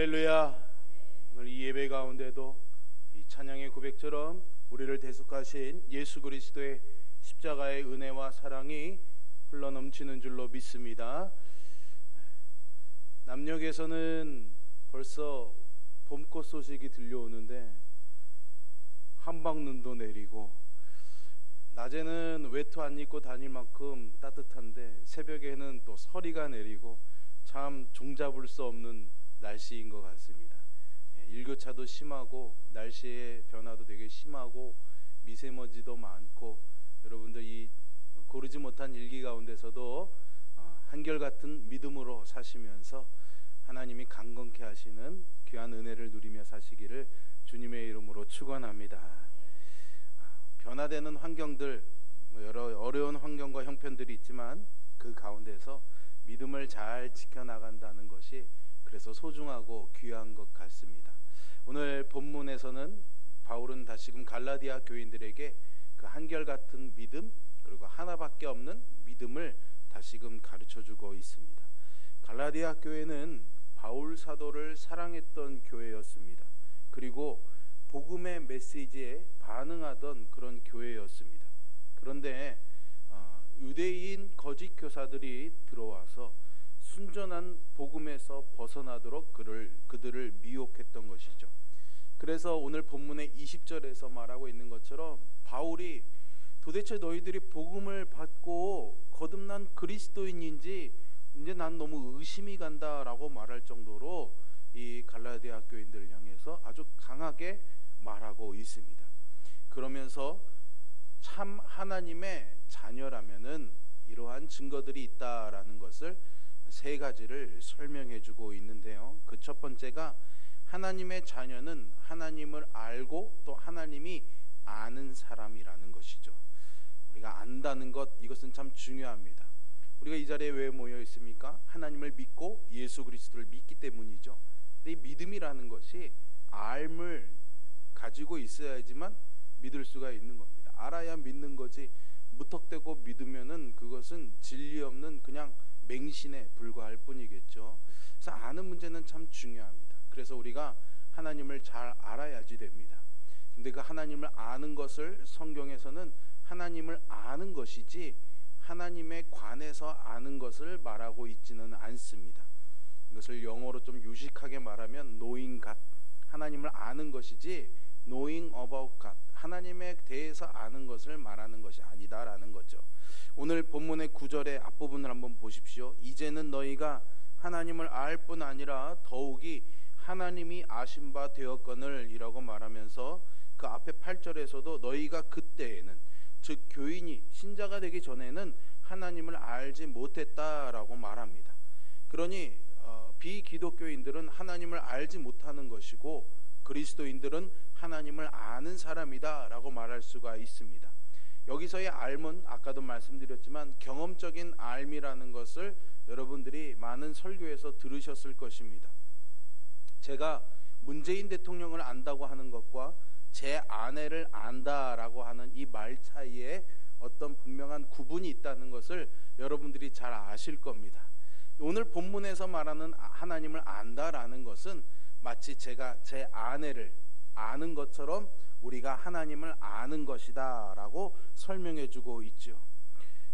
할렐루야. 오늘 이 예배 가운데도 이 찬양의 고백처럼 우리를 대속하신 예수 그리스도의 십자가의 은혜와 사랑이 흘러넘치는 줄로 믿습니다. 남녘에서는 벌써 봄꽃 소식이 들려오는데 한방눈도 내리고, 낮에는 외투 안 입고 다닐 만큼 따뜻한데 새벽에는 또 서리가 내리고 참 종잡을 수 없는 날씨인 것 같습니다. 일교차도 심하고 날씨의 변화도 되게 심하고 미세먼지도 많고, 여러분들 이 고르지 못한 일기 가운데서도 한결같은 믿음으로 사시면서 하나님이 강건케 하시는 귀한 은혜를 누리며 사시기를 주님의 이름으로 축원합니다. 변화되는 환경들, 여러 어려운 환경과 형편들이 있지만 그 가운데서 믿음을 잘 지켜나간다는 것이 그래서 소중하고 귀한 것 같습니다. 오늘 본문에서는 바울은 다시금 갈라디아 교인들에게 그 한결같은 믿음, 그리고 하나밖에 없는 믿음을 다시금 가르쳐주고 있습니다. 갈라디아 교회는 바울 사도를 사랑했던 교회였습니다. 그리고 복음의 메시지에 반응하던 그런 교회였습니다. 그런데 유대인 거짓 교사들이 들어와서 순전한 복음에서 벗어나도록 그들을 미혹했던 것이죠. 그래서 오늘 본문의 20절에서 말하고 있는 것처럼 바울이 도대체 너희들이 복음을 받고 거듭난 그리스도인인지 이제 난 너무 의심이 간다라고 말할 정도로 이 갈라디아 교인들을 향해서 아주 강하게 말하고 있습니다. 그러면서 참 하나님의 자녀라면은 이러한 증거들이 있다라는 것을 세 가지를 설명해 주고 있는데요. 그 첫 번째가 하나님의 자녀는 하나님을 알고 또 하나님이 아는 사람이라는 것이죠. 우리가 안다는 것, 이것은 참 중요합니다. 우리가 이 자리에 왜 모여 있습니까? 하나님을 믿고 예수 그리스도를 믿기 때문이죠. 근데 이 믿음이라는 것이 알을 가지고 있어야지만 믿을 수가 있는 겁니다. 알아야 믿는 거지 무턱대고 믿으면은 그것은 진리 없는 그냥 맹신에 불과할 뿐이겠죠. 그래서 아는 문제는 참 중요합니다. 그래서 우리가 하나님을 잘 알아야지 됩니다. 근데 그 하나님을 아는 것을 성경에서는 하나님을 아는 것이지 하나님에 관해서 아는 것을 말하고 있지는 않습니다. 이것을 영어로 좀 유식하게 말하면 knowing God, 하나님을 아는 것이지 knowing about God, 하나님에 대해서 아는 것을 말하는 것이 아니다라는 거죠. 오늘 본문의 9절의 앞부분을 한번 보십시오. 이제는 너희가 하나님을 알 뿐 아니라 더욱이 하나님이 아신 바 되었거늘 이라고 말하면서 그 앞에 8절에서도 너희가 그때에는, 즉 교인이 신자가 되기 전에는 하나님을 알지 못했다라고 말합니다. 그러니 비기독교인들은 하나님을 알지 못하는 것이고 그리스도인들은 하나님을 아는 사람이다 라고 말할 수가 있습니다. 여기서의 알은 아까도 말씀드렸지만 경험적인 알미라는 것을 여러분들이 많은 설교에서 들으셨을 것입니다. 제가 문재인 대통령을 안다고 하는 것과 제 아내를 안다라고 하는 이 말 차이에 어떤 분명한 구분이 있다는 것을 여러분들이 잘 아실 겁니다. 오늘 본문에서 말하는 하나님을 안다라는 것은 마치 제가 제 아내를 아는 것처럼 우리가 하나님을 아는 것이다 라고 설명해 주고 있죠.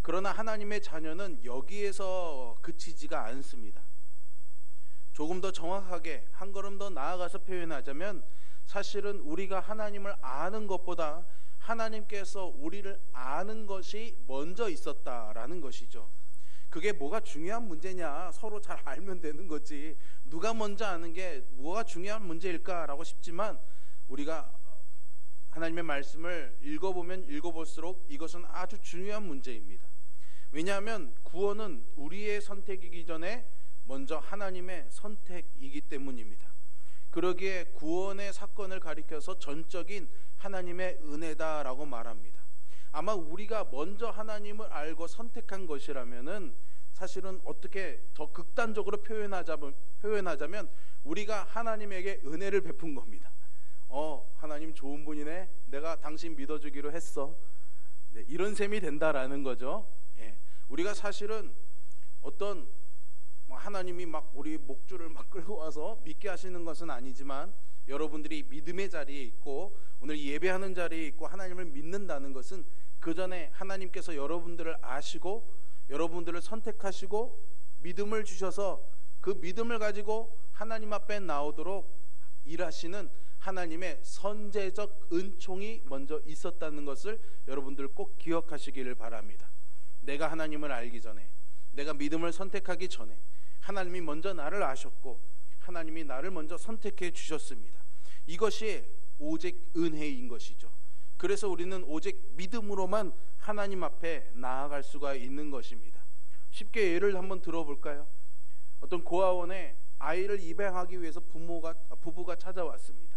그러나 하나님의 자녀는 여기에서 그치지가 않습니다. 조금 더 정확하게 한 걸음 더 나아가서 표현하자면 사실은 우리가 하나님을 아는 것보다 하나님께서 우리를 아는 것이 먼저 있었다라는 것이죠. 그게 뭐가 중요한 문제냐, 서로 잘 알면 되는 거지 누가 먼저 아는 게 뭐가 중요한 문제일까라고 싶지만 우리가 하나님의 말씀을 읽어보면 읽어볼수록 이것은 아주 중요한 문제입니다. 왜냐하면 구원은 우리의 선택이기 전에 먼저 하나님의 선택이기 때문입니다. 그러기에 구원의 사건을 가리켜서 전적인 하나님의 은혜다라고 말합니다. 아마 우리가 먼저 하나님을 알고 선택한 것이라면은 사실은 어떻게 더 극단적으로 표현하자면 우리가 하나님에게 은혜를 베푼 겁니다. 하나님 좋은 분이네, 내가 당신 믿어주기로 했어, 네, 이런 셈이 된다라는 거죠. 우리가 사실은 어떤 하나님이 막 우리 목줄을 막 끌고 와서 믿게 하시는 것은 아니지만, 여러분들이 믿음의 자리에 있고 오늘 예배하는 자리에 있고 하나님을 믿는다는 것은 그 전에 하나님께서 여러분들을 아시고 여러분들을 선택하시고 믿음을 주셔서 그 믿음을 가지고 하나님 앞에 나오도록 일하시는 하나님의 선제적 은총이 먼저 있었다는 것을 여러분들 꼭 기억하시기를 바랍니다. 내가 하나님을 알기 전에, 내가 믿음을 선택하기 전에 하나님이 먼저 나를 아셨고 하나님이 나를 먼저 선택해 주셨습니다. 이것이 오직 은혜인 것이죠. 그래서 우리는 오직 믿음으로만 하나님 앞에 나아갈 수가 있는 것입니다. 쉽게 예를 한번 들어볼까요? 어떤 고아원에 아이를 입양하기 위해서 부부가 찾아왔습니다.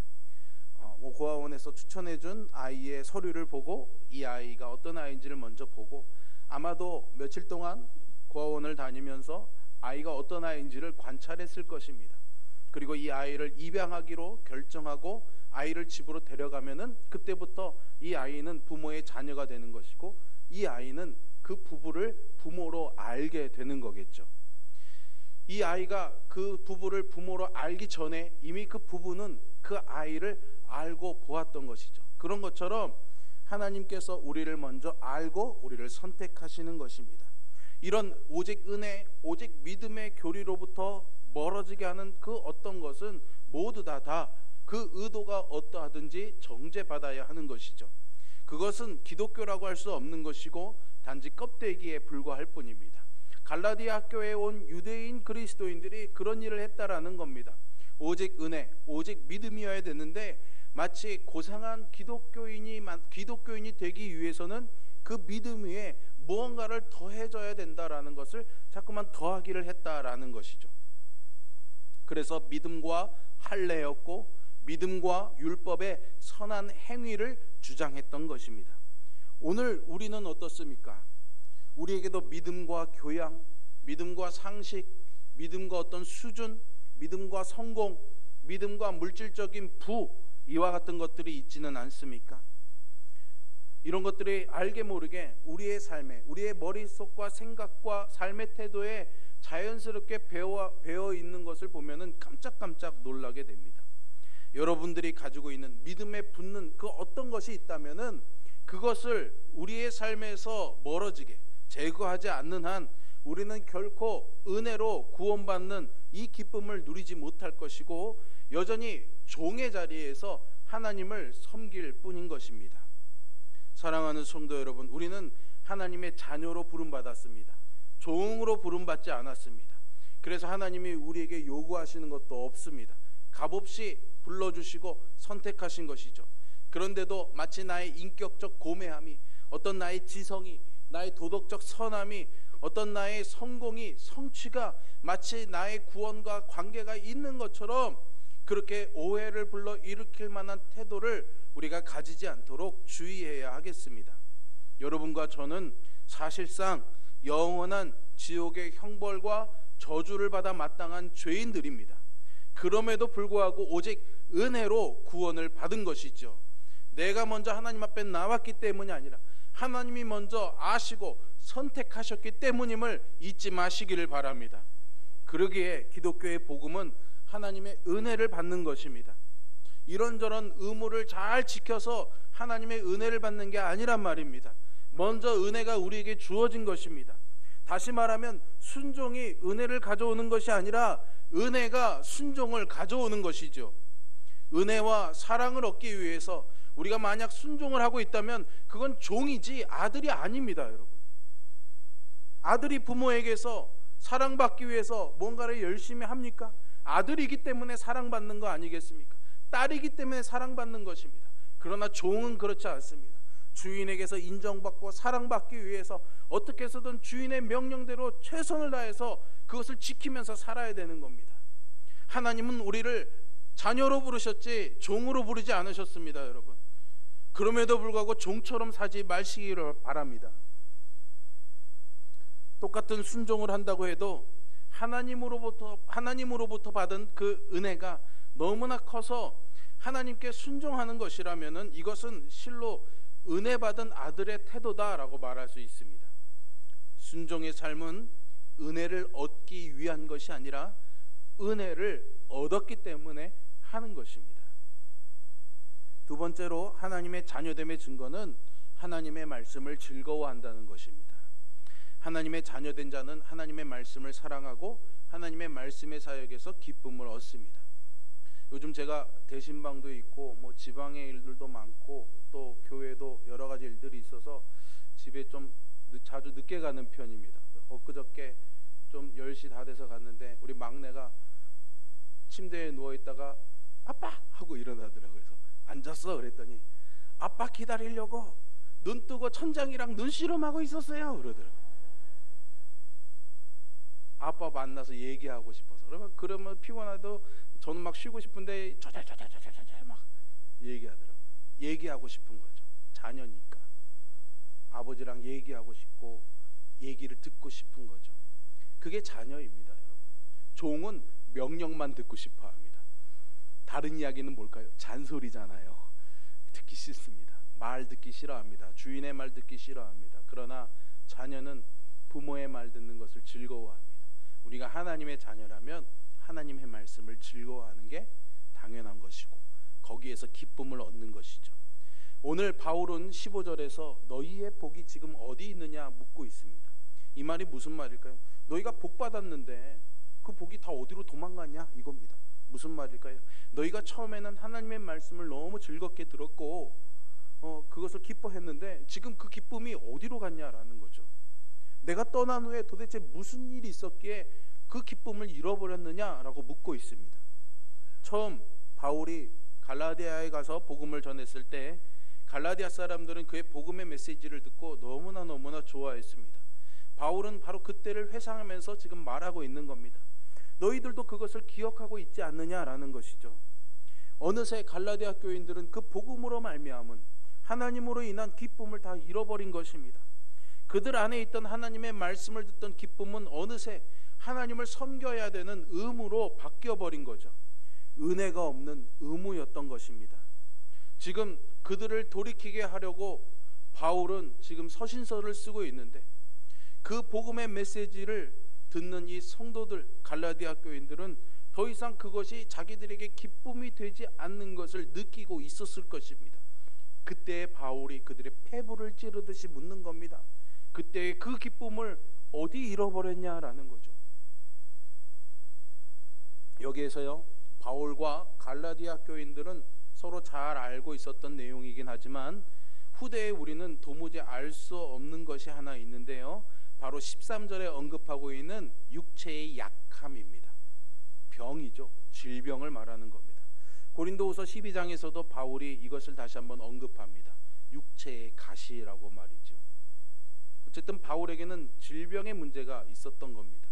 고아원에서 추천해준 아이의 서류를 보고 이 아이가 어떤 아이인지를 먼저 보고, 아마도 며칠 동안 고아원을 다니면서 아이가 어떤 아이인지를 관찰했을 것입니다. 그리고 이 아이를 입양하기로 결정하고 아이를 집으로 데려가면은 그때부터 이 아이는 부모의 자녀가 되는 것이고, 이 아이는 그 부부를 부모로 알게 되는 거겠죠. 이 아이가 그 부부를 부모로 알기 전에 이미 그 부부는 그 아이를 알고 보았던 것이죠. 그런 것처럼 하나님께서 우리를 먼저 알고 우리를 선택하시는 것입니다. 이런 오직 은혜, 오직 믿음의 교리로부터 멀어지게 하는 그 어떤 것은 모두 다 그 의도가 어떠하든지 정죄받아야 하는 것이죠. 그것은 기독교라고 할 수 없는 것이고 단지 껍데기에 불과할 뿐입니다. 갈라디아 학교에 온 유대인 그리스도인들이 그런 일을 했다라는 겁니다. 오직 은혜, 오직 믿음이어야 되는데 마치 고상한 기독교인이 되기 위해서는 그 믿음 위에 무언가를 더해줘야 된다라는 것을 자꾸만 더하기를 했다라는 것이죠. 그래서 믿음과 할례였고 믿음과 율법의 선한 행위를 주장했던 것입니다. 오늘 우리는 어떻습니까? 우리에게도 믿음과 교양, 믿음과 상식, 믿음과 어떤 수준, 믿음과 성공, 믿음과 물질적인 부, 이와 같은 것들이 있지는 않습니까? 이런 것들이 알게 모르게 우리의 삶에, 우리의 머릿속과 생각과 삶의 태도에 자연스럽게 배어 있는 것을 보면은 깜짝깜짝 놀라게 됩니다. 여러분들이 가지고 있는 믿음에 붙는 그 어떤 것이 있다면은 그것을 우리의 삶에서 멀어지게 제거하지 않는 한 우리는 결코 은혜로 구원받는 이 기쁨을 누리지 못할 것이고 여전히 종의 자리에서 하나님을 섬길 뿐인 것입니다. 사랑하는 성도 여러분, 우리는 하나님의 자녀로 부름받았습니다. 종으로 부름받지 않았습니다. 그래서 하나님이 우리에게 요구하시는 것도 없습니다. 값없이 불러주시고 선택하신 것이죠. 그런데도 마치 나의 인격적 고매함이, 어떤 나의 지성이, 나의 도덕적 선함이, 어떤 나의 성공이, 성취가 마치 나의 구원과 관계가 있는 것처럼 그렇게 오해를 불러 일으킬 만한 태도를 우리가 가지지 않도록 주의해야 하겠습니다. 여러분과 저는 사실상 영원한 지옥의 형벌과 저주를 받아 마땅한 죄인들입니다. 그럼에도 불구하고 오직 은혜로 구원을 받은 것이죠. 내가 먼저 하나님 앞에 나왔기 때문이 아니라 하나님이 먼저 아시고 선택하셨기 때문임을 잊지 마시기를 바랍니다. 그러기에 기독교의 복음은 하나님의 은혜를 받는 것입니다. 이런저런 의무를 잘 지켜서 하나님의 은혜를 받는 게 아니란 말입니다. 먼저 은혜가 우리에게 주어진 것입니다. 다시 말하면 순종이 은혜를 가져오는 것이 아니라 은혜가 순종을 가져오는 것이죠. 은혜와 사랑을 얻기 위해서 우리가 만약 순종을 하고 있다면 그건 종이지 아들이 아닙니다, 여러분. 아들이 부모에게서 사랑받기 위해서 뭔가를 열심히 합니까? 아들이기 때문에 사랑받는 거 아니겠습니까? 딸이기 때문에 사랑받는 것입니다. 그러나 종은 그렇지 않습니다. 주인에게서 인정받고 사랑받기 위해서 어떻게 해서든 주인의 명령대로 최선을 다해서 그것을 지키면서 살아야 되는 겁니다. 하나님은 우리를 자녀로 부르셨지 종으로 부르지 않으셨습니다, 여러분. 그럼에도 불구하고 종처럼 사지 마시기를 바랍니다. 똑같은 순종을 한다고 해도 하나님으로부터 받은 그 은혜가 너무나 커서 하나님께 순종하는 것이라면은 이것은 실로 은혜 받은 아들의 태도다라고 말할 수 있습니다. 순종의 삶은 은혜를 얻기 위한 것이 아니라 은혜를 얻었기 때문에 하는 것입니다. 두 번째로 하나님의 자녀됨의 증거는 하나님의 말씀을 즐거워한다는 것입니다. 하나님의 자녀된 자는 하나님의 말씀을 사랑하고 하나님의 말씀의 사역에서 기쁨을 얻습니다. 요즘 제가 대신방도 있고 지방의 일들도 많고 또 교회도 여러 가지 일들이 있어서 집에 좀 자주 늦게 가는 편입니다. 엊그저께 좀 10시 다 돼서 갔는데 우리 막내가 침대에 누워있다가 아빠! 하고 일어나더라고요. 그래서 앉았어 그랬더니 아빠 기다리려고 눈 뜨고 천장이랑 눈씨름하고 있었어요 그러더라고요. 아빠 만나서 얘기하고 싶어서. 그러면 피곤해도 저는 막 쉬고 싶은데 저절저절저절 막 얘기하더라고요. 얘기하고 싶은 거죠. 자녀니까 아버지랑 얘기하고 싶고 얘기를 듣고 싶은 거죠. 그게 자녀입니다, 여러분. 종은 명령만 듣고 싶어 합니다. 다른 이야기는 뭘까요? 잔소리잖아요. 듣기 싫습니다. 말 듣기 싫어합니다. 주인의 말 듣기 싫어합니다. 그러나 자녀는 부모의 말 듣는 것을 즐거워합니다. 우리가 하나님의 자녀라면 하나님의 말씀을 즐거워하는 게 당연한 것이고 거기에서 기쁨을 얻는 것이죠. 오늘 바울은 15절에서 너희의 복이 지금 어디 있느냐 묻고 있습니다. 이 말이 무슨 말일까요? 너희가 복 받았는데 그 복이 다 어디로 도망갔냐 이겁니다. 무슨 말일까요? 너희가 처음에는 하나님의 말씀을 너무 즐겁게 들었고 그것을 기뻐했는데 지금 그 기쁨이 어디로 갔냐라는 거죠. 내가 떠난 후에 도대체 무슨 일이 있었기에 그 기쁨을 잃어버렸느냐라고 묻고 있습니다. 처음 바울이 갈라디아에 가서 복음을 전했을 때 갈라디아 사람들은 그의 복음의 메시지를 듣고 너무나 좋아했습니다. 바울은 바로 그때를 회상하면서 지금 말하고 있는 겁니다. 너희들도 그것을 기억하고 있지 않느냐라는 것이죠. 어느새 갈라디아 교인들은 그 복음으로 말미암은 하나님으로 인한 기쁨을 다 잃어버린 것입니다. 그들 안에 있던 하나님의 말씀을 듣던 기쁨은 어느새 하나님을 섬겨야 되는 의무로 바뀌어버린 거죠. 은혜가 없는 의무였던 것입니다. 지금 그들을 돌이키게 하려고 바울은 지금 서신서를 쓰고 있는데 그 복음의 메시지를 듣는 이 성도들, 갈라디아 교인들은 더 이상 그것이 자기들에게 기쁨이 되지 않는 것을 느끼고 있었을 것입니다. 그때 바울이 그들의 폐부를 찌르듯이 묻는 겁니다. 그때의 그 기쁨을 어디 잃어버렸냐라는 거죠. 여기에서요, 바울과 갈라디아 교인들은 서로 잘 알고 있었던 내용이긴 하지만 후대에 우리는 도무지 알 수 없는 것이 하나 있는데요, 바로 13절에 언급하고 있는 육체의 약함입니다. 병이죠. 질병을 말하는 겁니다. 고린도후서 12장에서도 바울이 이것을 다시 한번 언급합니다. 육체의 가시라고 말이죠. 어쨌든 바울에게는 질병의 문제가 있었던 겁니다.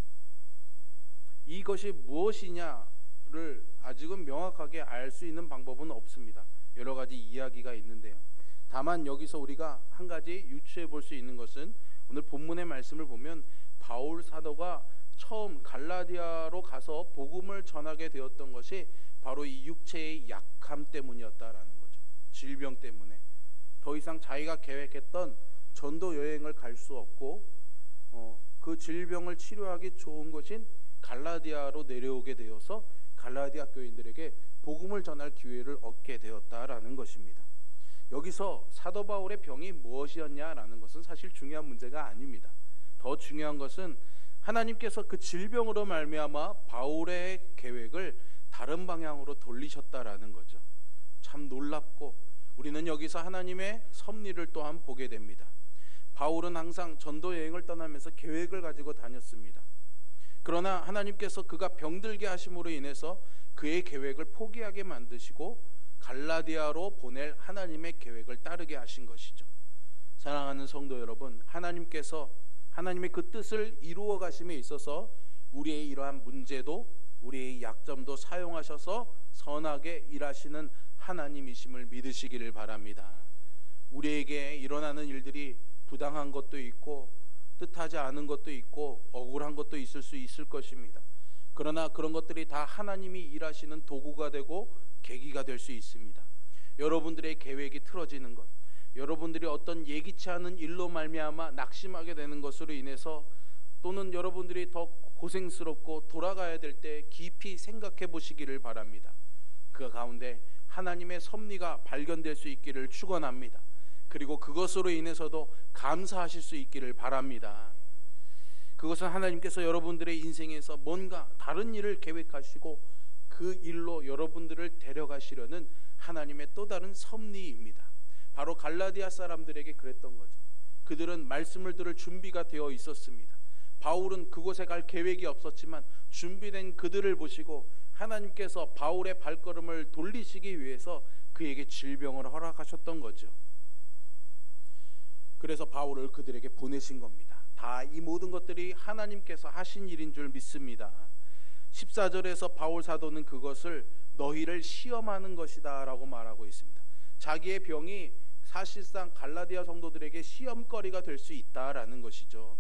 이것이 무엇이냐를 아직은 명확하게 알 수 있는 방법은 없습니다. 여러 가지 이야기가 있는데요. 다만 여기서 우리가 한 가지 유추해 볼 수 있는 것은 오늘 본문의 말씀을 보면 바울 사도가 처음 갈라디아로 가서 복음을 전하게 되었던 것이 바로 이 육체의 약함 때문이었다라는 거죠. 질병 때문에 더 이상 자기가 계획했던 전도 여행을 갈 수 없고 그 질병을 치료하기 좋은 곳인 갈라디아로 내려오게 되어서 갈라디아 교인들에게 복음을 전할 기회를 얻게 되었다라는 것입니다. 여기서 사도 바울의 병이 무엇이었냐라는 것은 사실 중요한 문제가 아닙니다. 더 중요한 것은 하나님께서 그 질병으로 말미암아 바울의 계획을 다른 방향으로 돌리셨다라는 거죠. 참 놀랍고 우리는 여기서 하나님의 섭리를 또한 보게 됩니다. 바울은 항상 전도 여행을 떠나면서 계획을 가지고 다녔습니다. 그러나 하나님께서 그가 병들게 하심으로 인해서 그의 계획을 포기하게 만드시고 갈라디아로 보낼 하나님의 계획을 따르게 하신 것이죠. 사랑하는 성도 여러분, 하나님께서 하나님의 그 뜻을 이루어 가심에 있어서 우리의 이러한 문제도 우리의 약점도 사용하셔서 선하게 일하시는 하나님이심을 믿으시기를 바랍니다. 우리에게 일어나는 일들이 부당한 것도 있고 뜻하지 않은 것도 있고 억울한 것도 있을 수 있을 것입니다. 그러나 그런 것들이 다 하나님이 일하시는 도구가 되고 계기가 될 수 있습니다. 여러분들의 계획이 틀어지는 것, 여러분들이 어떤 예기치 않은 일로 말미암아 낙심하게 되는 것으로 인해서 또는 여러분들이 더 고생스럽고 돌아가야 될 때 깊이 생각해 보시기를 바랍니다. 그 가운데 하나님의 섭리가 발견될 수 있기를 축원합니다. 그리고 그것으로 인해서도 감사하실 수 있기를 바랍니다. 그것은 하나님께서 여러분들의 인생에서 뭔가 다른 일을 계획하시고 그 일로 여러분들을 데려가시려는 하나님의 또 다른 섭리입니다. 바로 갈라디아 사람들에게 그랬던 거죠. 그들은 말씀을 들을 준비가 되어 있었습니다. 바울은 그곳에 갈 계획이 없었지만 준비된 그들을 보시고 하나님께서 바울의 발걸음을 돌리시기 위해서 그에게 질병을 허락하셨던 거죠. 그래서 바울을 그들에게 보내신 겁니다. 다 이 모든 것들이 하나님께서 하신 일인 줄 믿습니다. 14절에서 바울 사도는 그것을 너희를 시험하는 것이다 라고 말하고 있습니다. 자기의 병이 사실상 갈라디아 성도들에게 시험거리가 될 수 있다라는 것이죠.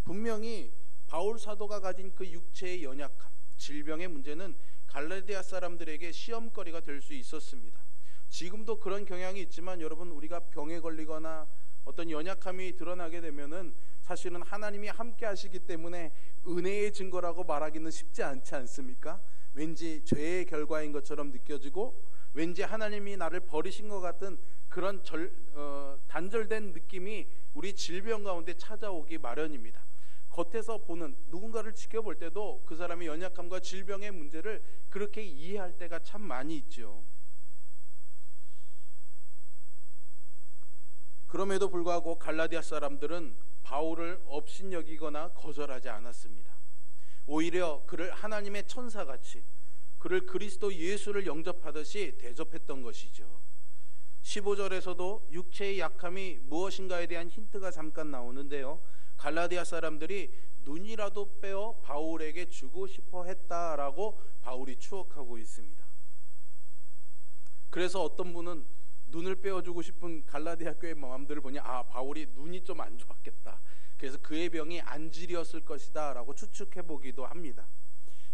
분명히 바울 사도가 가진 그 육체의 연약함, 질병의 문제는 갈라디아 사람들에게 시험거리가 될 수 있었습니다. 지금도 그런 경향이 있지만 여러분, 우리가 병에 걸리거나 어떤 연약함이 드러나게 되면은 사실은 하나님이 함께 하시기 때문에 은혜의 증거라고 말하기는 쉽지 않지 않습니까? 왠지 죄의 결과인 것처럼 느껴지고 왠지 하나님이 나를 버리신 것 같은 그런 단절된 느낌이 우리 질병 가운데 찾아오기 마련입니다. 겉에서 보는, 누군가를 지켜볼 때도 그 사람의 연약함과 질병의 문제를 그렇게 이해할 때가 참 많이 있죠. 그럼에도 불구하고 갈라디아 사람들은 바울을 업신여기거나 거절하지 않았습니다. 오히려 그를 하나님의 천사같이, 그를 그리스도 예수를 영접하듯이 대접했던 것이죠. 15절에서도 육체의 약함이 무엇인가에 대한 힌트가 잠깐 나오는데요, 갈라디아 사람들이 눈이라도 빼어 바울에게 주고 싶어 했다라고 바울이 추억하고 있습니다. 그래서 어떤 분은 눈을 빼어주고 싶은 갈라디아 교회 마음들을 보니 바울이 눈이 좀 안 좋았겠다, 그래서 그의 병이 안질이었을 것이다 라고 추측해 보기도 합니다.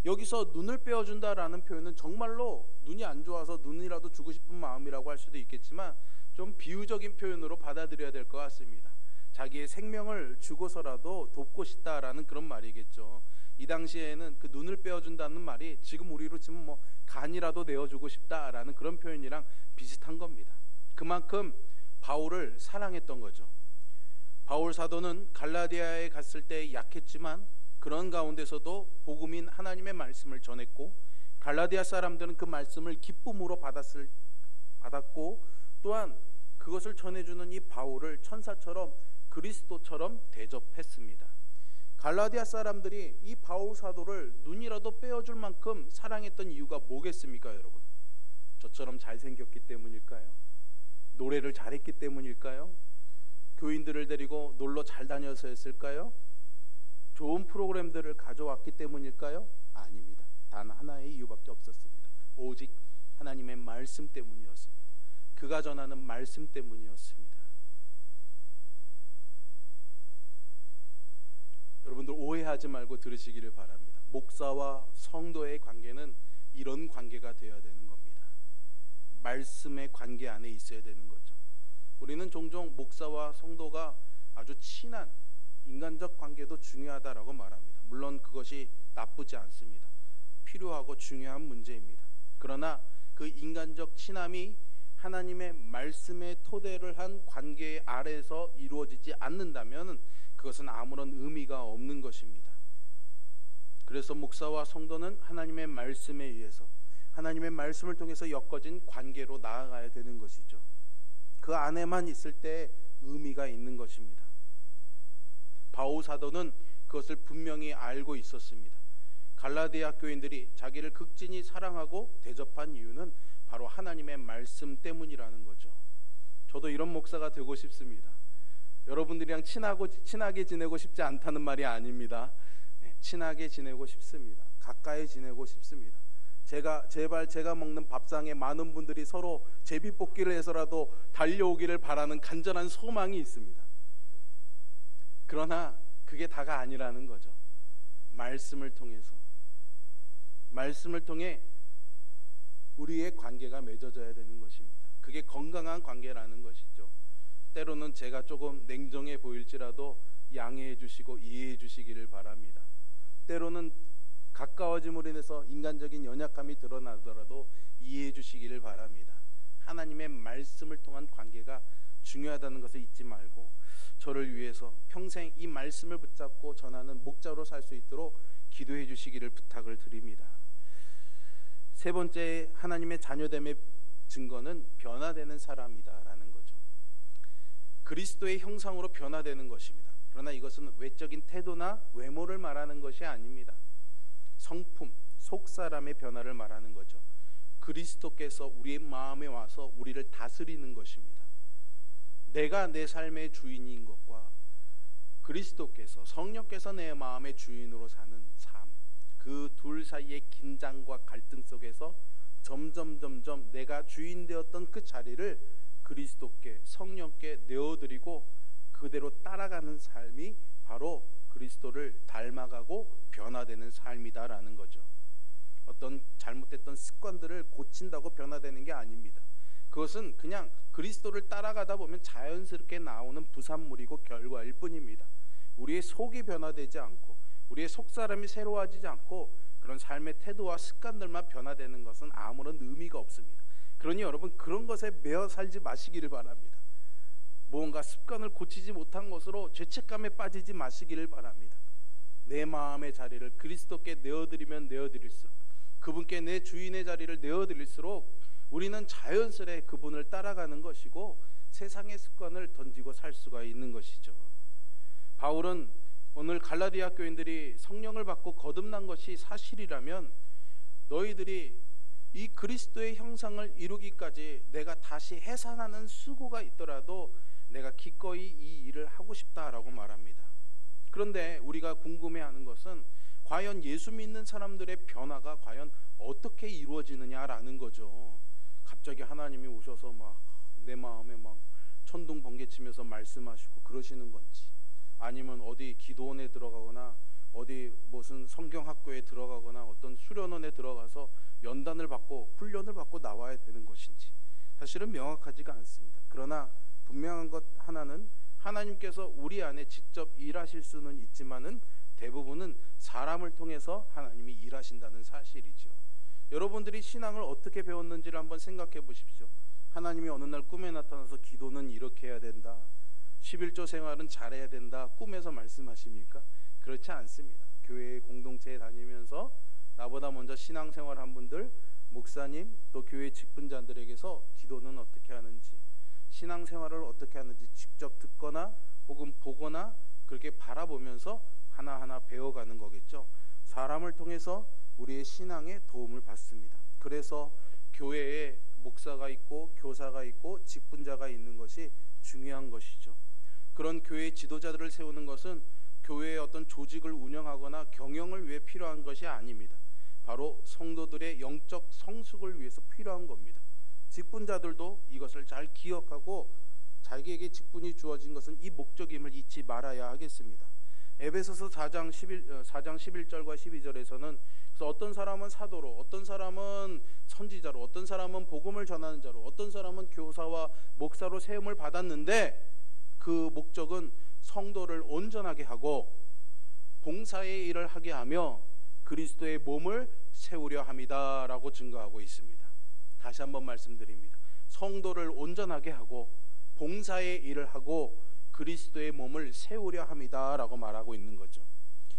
여기서 눈을 빼어준다라는 표현은 정말로 눈이 안 좋아서 눈이라도 주고 싶은 마음이라고 할 수도 있겠지만 좀 비유적인 표현으로 받아들여야 될 것 같습니다. 자기의 생명을 주고서라도 돕고 싶다라는 그런 말이겠죠. 이 당시에는 그 눈을 빼어준다는 말이 지금 우리로 치면 뭐 간이라도 내어주고 싶다라는 그런 표현이랑 비슷한 겁니다. 그만큼 바울을 사랑했던 거죠. 바울 사도는 갈라디아에 갔을 때 약했지만 그런 가운데서도 복음인 하나님의 말씀을 전했고, 갈라디아 사람들은 그 말씀을 기쁨으로 받았고, 또한 그것을 전해주는 이 바울을 천사처럼 그리스도처럼 대접했습니다. 갈라디아 사람들이 이 바울 사도를 눈이라도 빼어줄 만큼 사랑했던 이유가 뭐겠습니까, 여러분? 저처럼 잘생겼기 때문일까요? 노래를 잘했기 때문일까요? 교인들을 데리고 놀러 잘 다녀서였을까요? 좋은 프로그램들을 가져왔기 때문일까요? 아닙니다. 단 하나의 이유밖에 없었습니다. 오직 하나님의 말씀 때문이었습니다. 그가 전하는 말씀 때문이었습니다. 여러분들 오해하지 말고 들으시기를 바랍니다. 목사와 성도의 관계는 이런 관계가 되어야 되는 겁니다. 말씀의 관계 안에 있어야 되는 거죠. 우리는 종종 목사와 성도가 아주 친한 인간적 관계도 중요하다라고 말합니다. 물론 그것이 나쁘지 않습니다. 필요하고 중요한 문제입니다. 그러나 그 인간적 친함이 하나님의 말씀에 토대를 한 관계 아래에서 이루어지지 않는다면 그것은 아무런 의미가 없는 것입니다. 그래서 목사와 성도는 하나님의 말씀에 의해서, 하나님의 말씀을 통해서 엮어진 관계로 나아가야 되는 것이죠. 그 안에만 있을 때 의미가 있는 것입니다. 바울 사도는 그것을 분명히 알고 있었습니다. 갈라디아 교인들이 자기를 극진히 사랑하고 대접한 이유는 바로 하나님의 말씀 때문이라는 거죠. 저도 이런 목사가 되고 싶습니다. 여러분들이랑 친하게 지내고 싶지 않다는 말이 아닙니다. 친하게 지내고 싶습니다. 가까이 지내고 싶습니다. 제발 제가 먹는 밥상에 많은 분들이 서로 제비뽑기를 해서라도 달려오기를 바라는 간절한 소망이 있습니다. 그러나 그게 다가 아니라는 거죠. 말씀을 통해 우리의 관계가 맺어져야 되는 것입니다. 그게 건강한 관계라는 것이죠. 때로는 제가 조금 냉정해 보일지라도 양해해 주시고 이해해 주시기를 바랍니다. 때로는 가까워짐으로 인해서 인간적인 연약함이 드러나더라도 이해해 주시기를 바랍니다. 하나님의 말씀을 통한 관계가 중요하다는 것을 잊지 말고 저를 위해서 평생 이 말씀을 붙잡고 전하는 목자로 살 수 있도록 기도해 주시기를 부탁을 드립니다. 세 번째 하나님의 자녀됨의 증거는 변화되는 사람이다라는 거죠. 그리스도의 형상으로 변화되는 것입니다. 그러나 이것은 외적인 태도나 외모를 말하는 것이 아닙니다. 성품, 속사람의 변화를 말하는 거죠. 그리스도께서 우리의 마음에 와서 우리를 다스리는 것입니다. 내가 내 삶의 주인인 것과 그리스도께서, 성령께서 내 마음의 주인으로 사는 삶, 그 둘 사이의 긴장과 갈등 속에서 점점 내가 주인 되었던 그 자리를 그리스도께, 성령께 내어드리고 그대로 따라가는 삶이 바로 그리스도를 닮아가고 변화되는 삶이다라는 거죠. 어떤 잘못됐던 습관들을 고친다고 변화되는 게 아닙니다. 그것은 그냥 그리스도를 따라가다 보면 자연스럽게 나오는 부산물이고 결과일 뿐입니다. 우리의 속이 변화되지 않고 우리의 속사람이 새로워지지 않고 그런 삶의 태도와 습관들만 변화되는 것은 아무런 의미가 없습니다. 그러니 여러분 그런 것에 매어 살지 마시기를 바랍니다. 무언가 습관을 고치지 못한 것으로 죄책감에 빠지지 마시기를 바랍니다. 내 마음의 자리를 그리스도께 내어드리면 내어드릴수록, 그분께 내 주인의 자리를 내어드릴수록 우리는 자연스레 그분을 따라가는 것이고 세상의 습관을 던지고 살 수가 있는 것이죠. 바울은 오늘 갈라디아 교인들이 성령을 받고 거듭난 것이 사실이라면 너희들이 이 그리스도의 형상을 이루기까지 내가 다시 해산하는 수고가 있더라도 내가 기꺼이 이 일을 하고 싶다라고 말합니다. 그런데 우리가 궁금해하는 것은 과연 예수 믿는 사람들의 변화가 과연 어떻게 이루어지느냐라는 거죠. 갑자기 하나님이 오셔서 막 내 마음에 막 천둥 번개치면서 말씀하시고 그러시는 건지, 아니면 어디 기도원에 들어가거나 어디 무슨 성경학교에 들어가거나 어떤 수련원에 들어가서 연단을 받고 훈련을 받고 나와야 되는 것인지 사실은 명확하지가 않습니다. 그러나 분명한 것 하나는 하나님께서 우리 안에 직접 일하실 수는 있지만은 대부분은 사람을 통해서 하나님이 일하신다는 사실이죠. 여러분들이 신앙을 어떻게 배웠는지를 한번 생각해 보십시오. 하나님이 어느 날 꿈에 나타나서 기도는 이렇게 해야 된다, 11조 생활은 잘해야 된다, 꿈에서 말씀하십니까? 그렇지 않습니다. 교회 공동체에 다니면서 나보다 먼저 신앙생활한 분들, 목사님, 또 교회 직분자들에게서 기도는 어떻게 하는지, 신앙생활을 어떻게 하는지 직접 듣거나 혹은 보거나 그렇게 바라보면서 하나하나 배워가는 거겠죠. 사람을 통해서 우리의 신앙에 도움을 받습니다. 그래서 교회에 목사가 있고 교사가 있고 직분자가 있는 것이 중요한 것이죠. 그런 교회 지도자들을 세우는 것은 교회의 어떤 조직을 운영하거나 경영을 위해 필요한 것이 아닙니다. 바로 성도들의 영적 성숙을 위해서 필요한 겁니다. 직분자들도 이것을 잘 기억하고 자기에게 직분이 주어진 것은 이 목적임을 잊지 말아야 하겠습니다. 에베소서 4장 11절과 12절에서는 그래서 어떤 사람은 사도로, 어떤 사람은 선지자로, 어떤 사람은 복음을 전하는 자로, 어떤 사람은 교사와 목사로 세움을 받았는데 그 목적은 성도를 온전하게 하고 봉사의 일을 하게 하며 그리스도의 몸을 세우려 함이다라고 증거하고 있습니다. 다시 한번 말씀드립니다. 성도를 온전하게 하고 봉사의 일을 하고 그리스도의 몸을 세우려 함이다라고 말하고 있는 거죠.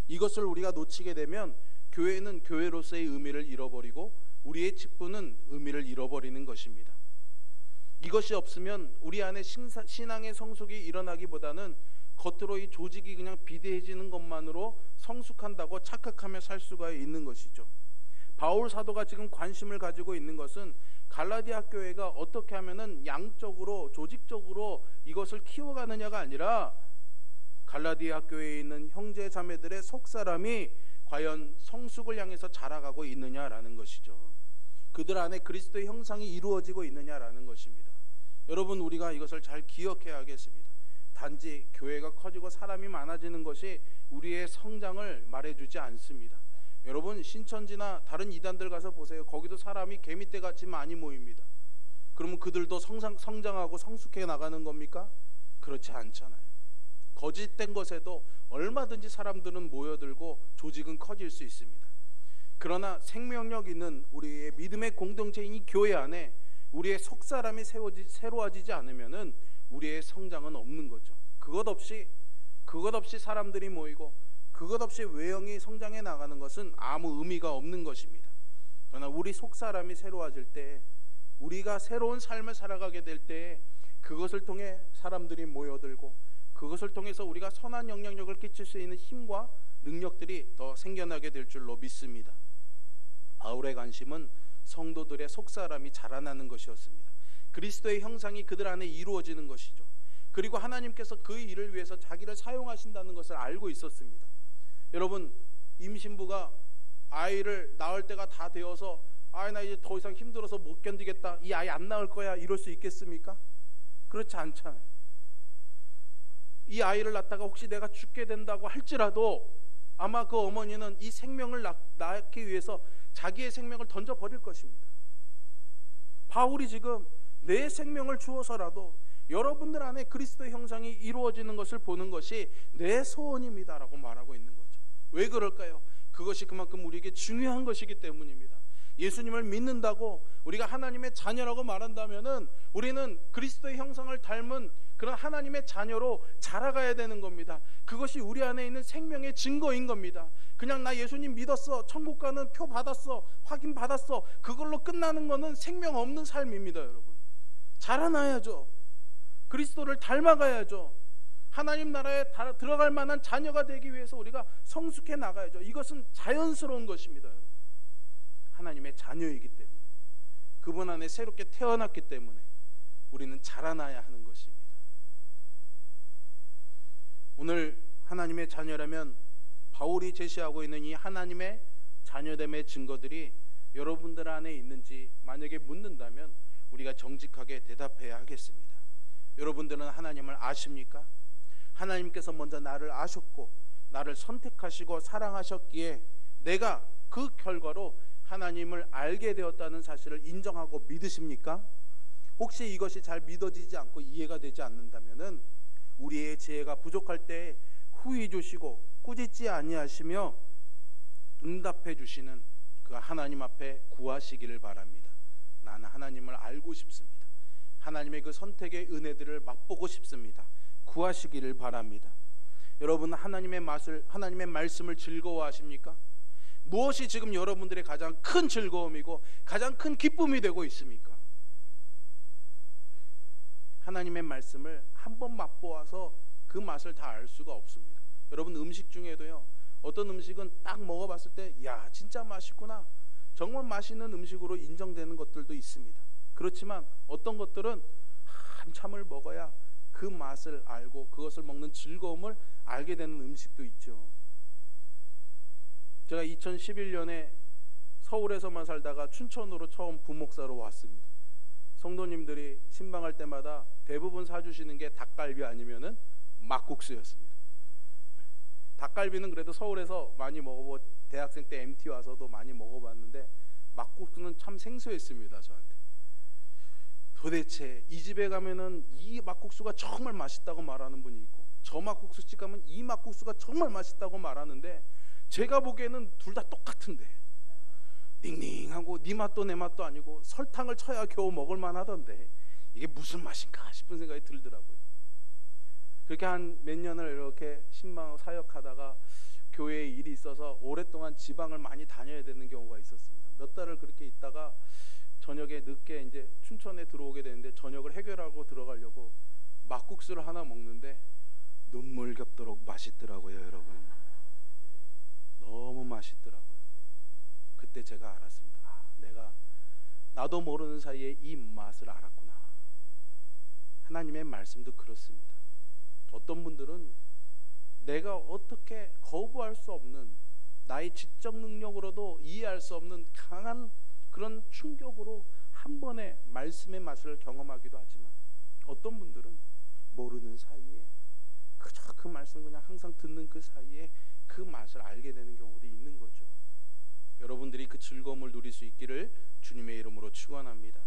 이것을 우리가 놓치게 되면 교회는 교회로서의 의미를 잃어버리고 우리의 직분은 의미를 잃어버리는 것입니다. 이것이 없으면 우리 안에 신앙의 성숙이 일어나기보다는 겉으로 이 조직이 그냥 비대해지는 것만으로 성숙한다고 착각하며 살 수가 있는 것이죠. 바울 사도가 지금 관심을 가지고 있는 것은 갈라디아 교회가 어떻게 하면은 양적으로 조직적으로 이것을 키워가느냐가 아니라 갈라디아 교회에 있는 형제 자매들의 속사람이 과연 성숙을 향해서 자라가고 있느냐라는 것이죠. 그들 안에 그리스도의 형상이 이루어지고 있느냐라는 것입니다. 여러분, 우리가 이것을 잘 기억해야 하겠습니다. 단지 교회가 커지고 사람이 많아지는 것이 우리의 성장을 말해주지 않습니다. 여러분, 신천지나 다른 이단들 가서 보세요. 거기도 사람이 개미떼같이 많이 모입니다. 그러면 그들도 성장하고 성숙해 나가는 겁니까? 그렇지 않잖아요. 거짓된 것에도 얼마든지 사람들은 모여들고 조직은 커질 수 있습니다. 그러나 생명력 있는 우리의 믿음의 공동체인 이 교회 안에 우리의 속사람이 새로워지지 않으면은 우리의 성장은 없는 거죠. 그것 없이 사람들이 모이고 그것 없이 외형이 성장해 나가는 것은 아무 의미가 없는 것입니다. 그러나 우리 속사람이 새로워질 때, 우리가 새로운 삶을 살아가게 될 때 그것을 통해 사람들이 모여들고 그것을 통해서 우리가 선한 영향력을 끼칠 수 있는 힘과 능력들이 더 생겨나게 될 줄로 믿습니다. 바울의 관심은 성도들의 속사람이 자라나는 것이었습니다. 그리스도의 형상이 그들 안에 이루어지는 것이죠. 그리고 하나님께서 그 일을 위해서 자기를 사용하신다는 것을 알고 있었습니다. 여러분, 임신부가 아이를 낳을 때가 다 되어서 나 이제 더 이상 힘들어서 못 견디겠다, 이 아이 안 낳을 거야, 이럴 수 있겠습니까? 그렇지 않잖아요. 이 아이를 낳다가 혹시 내가 죽게 된다고 할지라도 아마 그 어머니는 이 생명을 낳기 위해서 자기의 생명을 던져버릴 것입니다. 바울이 지금 내 생명을 주어서라도 여러분들 안에 그리스도의 형상이 이루어지는 것을 보는 것이 내 소원입니다 라고 말하고 있는 거죠. 왜 그럴까요? 그것이 그만큼 우리에게 중요한 것이기 때문입니다. 예수님을 믿는다고 우리가 하나님의 자녀라고 말한다면은 우리는 그리스도의 형상을 닮은 그런 하나님의 자녀로 자라가야 되는 겁니다. 그것이 우리 안에 있는 생명의 증거인 겁니다. 그냥 나 예수님 믿었어, 천국 가는 표 받았어, 확인 받았어, 그걸로 끝나는 거는 생명 없는 삶입니다. 여러분, 자라나야죠. 그리스도를 닮아가야죠. 하나님 나라에 들어갈 만한 자녀가 되기 위해서 우리가 성숙해 나가야죠. 이것은 자연스러운 것입니다. 여러분, 하나님의 자녀이기 때문에, 그분 안에 새롭게 태어났기 때문에 우리는 자라나야 하는 것입니다. 오늘 하나님의 자녀라면 바울이 제시하고 있는 이 하나님의 자녀됨의 증거들이 여러분들 안에 있는지 만약에 묻는다면 우리가 정직하게 대답해야 하겠습니다. 여러분들은 하나님을 아십니까? 하나님께서 먼저 나를 아셨고 나를 선택하시고 사랑하셨기에 내가 그 결과로 하나님을 알게 되었다는 사실을 인정하고 믿으십니까? 혹시 이것이 잘 믿어지지 않고 이해가 되지 않는다면은 우리의 지혜가 부족할 때 후히 주시고 꾸짖지 아니하시며 응답해 주시는 그 하나님 앞에 구하시기를 바랍니다. 나는 하나님을 알고 싶습니다. 하나님의 그 선택의 은혜들을 맛보고 싶습니다. 구하시기를 바랍니다. 여러분, 하나님의 말씀을 즐거워하십니까? 무엇이 지금 여러분들의 가장 큰 즐거움이고 가장 큰 기쁨이 되고 있습니까? 하나님의 말씀을 한번 맛보아서 그 맛을 다 알 수가 없습니다. 여러분, 음식 중에도요, 어떤 음식은 딱 먹어봤을 때 야, 진짜 맛있구나, 정말 맛있는 음식으로 인정되는 것들도 있습니다. 그렇지만 어떤 것들은 한참을 먹어야 그 맛을 알고 그것을 먹는 즐거움을 알게 되는 음식도 있죠. 제가 2011년에 서울에서만 살다가 춘천으로 처음 부목사로 왔습니다. 성도님들이 신방할 때마다 대부분 사주시는 게 닭갈비 아니면은 막국수였습니다. 닭갈비는 그래도 서울에서 많이 먹어보고 대학생 때 MT 와서도 많이 먹어봤는데 막국수는 참 생소했습니다. 저한테 도대체 이 집에 가면은 이 막국수가 정말 맛있다고 말하는 분이 있고 저 막국수집 가면 이 막국수가 정말 맛있다고 말하는데 제가 보기에는 둘 다 똑같은데 닝닝하고 네 맛도 내 맛도 아니고 설탕을 쳐야 겨우 먹을만 하던데 이게 무슨 맛인가 싶은 생각이 들더라고요. 그렇게 한 몇 년을 이렇게 신방 사역하다가 교회에 일이 있어서 오랫동안 지방을 많이 다녀야 되는 경우가 있었습니다. 몇 달을 그렇게 있다가 저녁에 늦게 이제 춘천에 들어오게 되는데 저녁을 해결하고 들어가려고 막국수를 하나 먹는데 눈물겹도록 맛있더라고요. 여러분, 너무 맛있더라고요. 그때 제가 알았습니다. 내가 나도 모르는 사이에 이 맛을 알았구나. 하나님의 말씀도 그렇습니다. 어떤 분들은 내가 어떻게 거부할 수 없는, 나의 지적 능력으로도 이해할 수 없는 강한 그런 충격으로 한 번에 말씀의 맛을 경험하기도 하지만 어떤 분들은 모르는 사이에 그저 그 말씀 그냥 항상 듣는 그 사이에 그 맛을 알게 되는 경우도 있는 거죠. 여러분들이 그 즐거움을 누릴 수 있기를 주님의 이름으로 축원합니다.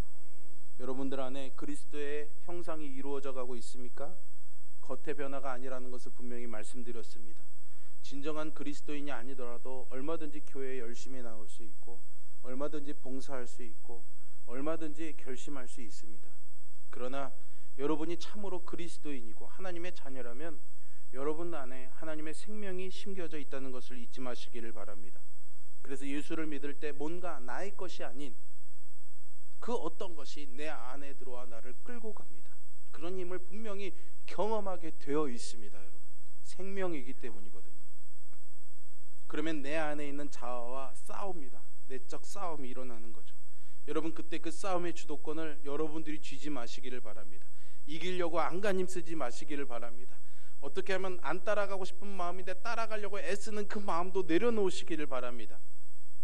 여러분들 안에 그리스도의 형상이 이루어져 가고 있습니까? 겉의 변화가 아니라는 것을 분명히 말씀드렸습니다. 진정한 그리스도인이 아니더라도 얼마든지 교회에 열심히 나올 수 있고 얼마든지 봉사할 수 있고 얼마든지 결심할 수 있습니다. 그러나 여러분이 참으로 그리스도인이고 하나님의 자녀라면 여러분 안에 하나님의 생명이 심겨져 있다는 것을 잊지 마시기를 바랍니다. 그래서 예수를 믿을 때 뭔가 나의 것이 아닌 그 어떤 것이 내 안에 들어와 나를 끌고 갑니다. 그런 힘을 분명히 경험하게 되어 있습니다. 여러분, 생명이기 때문이거든요. 그러면 내 안에 있는 자아와 싸웁니다. 내적 싸움이 일어나는 거죠. 여러분, 그때 그 싸움의 주도권을 여러분들이 쥐지 마시기를 바랍니다. 이기려고 안간힘 쓰지 마시기를 바랍니다. 어떻게 하면 안 따라가고 싶은 마음인데 따라가려고 애쓰는 그 마음도 내려놓으시기를 바랍니다.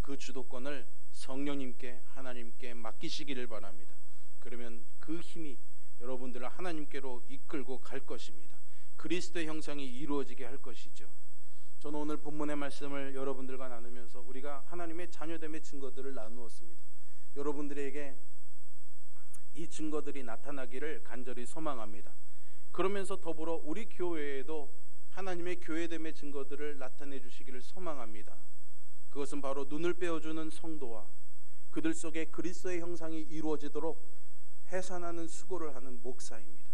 그 주도권을 성령님께, 하나님께 맡기시기를 바랍니다. 그러면 그 힘이 여러분들을 하나님께로 이끌고 갈 것입니다. 그리스도의 형상이 이루어지게 할 것이죠. 저는 오늘 본문의 말씀을 여러분들과 나누면서 우리가 하나님의 자녀됨의 증거들을 나누었습니다. 여러분들에게 이 증거들이 나타나기를 간절히 소망합니다. 그러면서 더불어 우리 교회에도 하나님의 교회됨의 증거들을 나타내 주시기를 소망합니다. 그것은 바로 눈을 빼어주는 성도와 그들 속에 그리스도의 형상이 이루어지도록 해산하는 수고를 하는 목사입니다.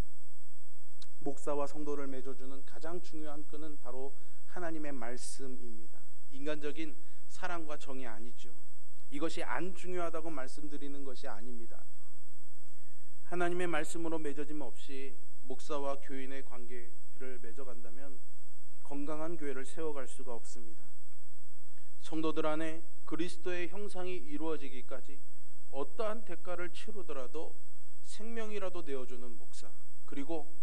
목사와 성도를 맺어주는 가장 중요한 끈은 바로 하나님의 말씀입니다. 인간적인 사랑과 정이 아니죠. 이것이 안 중요하다고 말씀드리는 것이 아닙니다. 하나님의 말씀으로 맺어짐 없이 목사와 교인의 관계를 맺어간다면 건강한 교회를 세워갈 수가 없습니다. 성도들 안에 그리스도의 형상이 이루어지기까지 어떠한 대가를 치르더라도 생명이라도 내어주는 목사, 그리고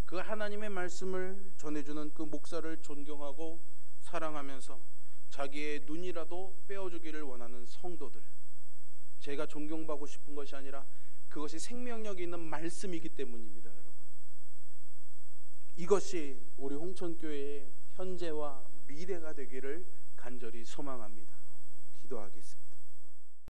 그 하나님의 말씀을 전해주는 그 목사를 존경하고 사랑하면서 자기의 눈이라도 빼어주기를 원하는 성도들, 제가 존경받고 싶은 것이 아니라 그것이 생명력이 있는 말씀이기 때문입니다. 여러분, 이것이 우리 홍천교회의 현재와 미래가 되기를 간절히 소망합니다. 기도하겠습니다.